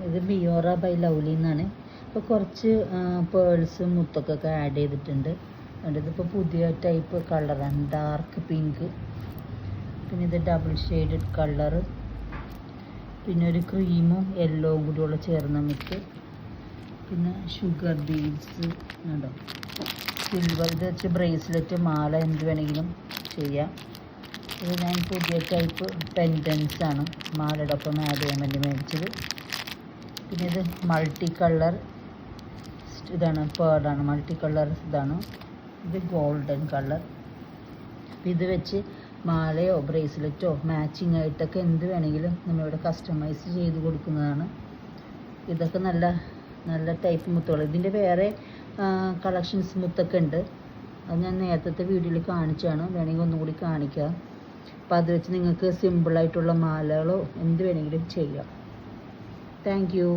ഇത് ബിയോറ by lovely എന്നാണ്. ഇപ്പോൾ കുറച്ച് പേൾസും മുത്തൊക്കെ ആഡ് ചെയ്തിട്ടുണ്ട്. ഇതിപ്പോൾ പുതിയ ടൈപ്പ് കളറാണ്, ഡാർക്ക് പിങ്ക്. പിന്നെ ഇത് ഡബിൾ ഷെയ്ഡഡ് കളറ്, പിന്നെ ഒരു ക്രീമും യെല്ലോവും കൂടിയുള്ള ചേർന്ന മിക്സ്. പിന്നെ ഷുഗർ ബീഡ്സ് ഉണ്ടോ, സിൽവർ. ഇത് വെച്ച് ബ്രേസ്ലെറ്റ്, മാല എന്ത് വേണമെങ്കിലും ചെയ്യാം. ഇത് ഞാൻ പുതിയ ടൈപ്പ് പെൻഡൻസ് ആണ് മാലയുടെ ഒപ്പം ആഡ് ചെയ്യാൻ വേണ്ടി മേടിച്ചത്. പിന്നെ ഇത് മൾട്ടി കളർ ഇതാണ്, പേർഡാണ്, മൾട്ടി കളർ ഇതാണ്. ഇത് ഗോൾഡൻ കളർ. ഇത് വെച്ച് മാലയോ ബ്രേസ്ലെറ്റോ മാച്ചിങ് ആയിട്ടൊക്കെ എന്ത് വേണമെങ്കിലും നമ്മളിവിടെ കസ്റ്റമൈസ് ചെയ്ത് കൊടുക്കുന്നതാണ്. ഇതൊക്കെ നല്ല നല്ല ടൈപ്പ് മുത്തുകൾ. ഇതിൻ്റെ വേറെ കളക്ഷൻസ് മുത്തൊക്കെ ഉണ്ട്. അത് ഞാൻ നേരത്തെ വീഡിയോയിൽ കാണിച്ചാണ്, വേണമെങ്കിൽ ഒന്നും കൂടി കാണിക്കാം. അപ്പോൾ അത് വെച്ച് നിങ്ങൾക്ക് സിമ്പിളായിട്ടുള്ള മാലകളോ എന്ത് വേണമെങ്കിലും ചെയ്യാം. Thank you.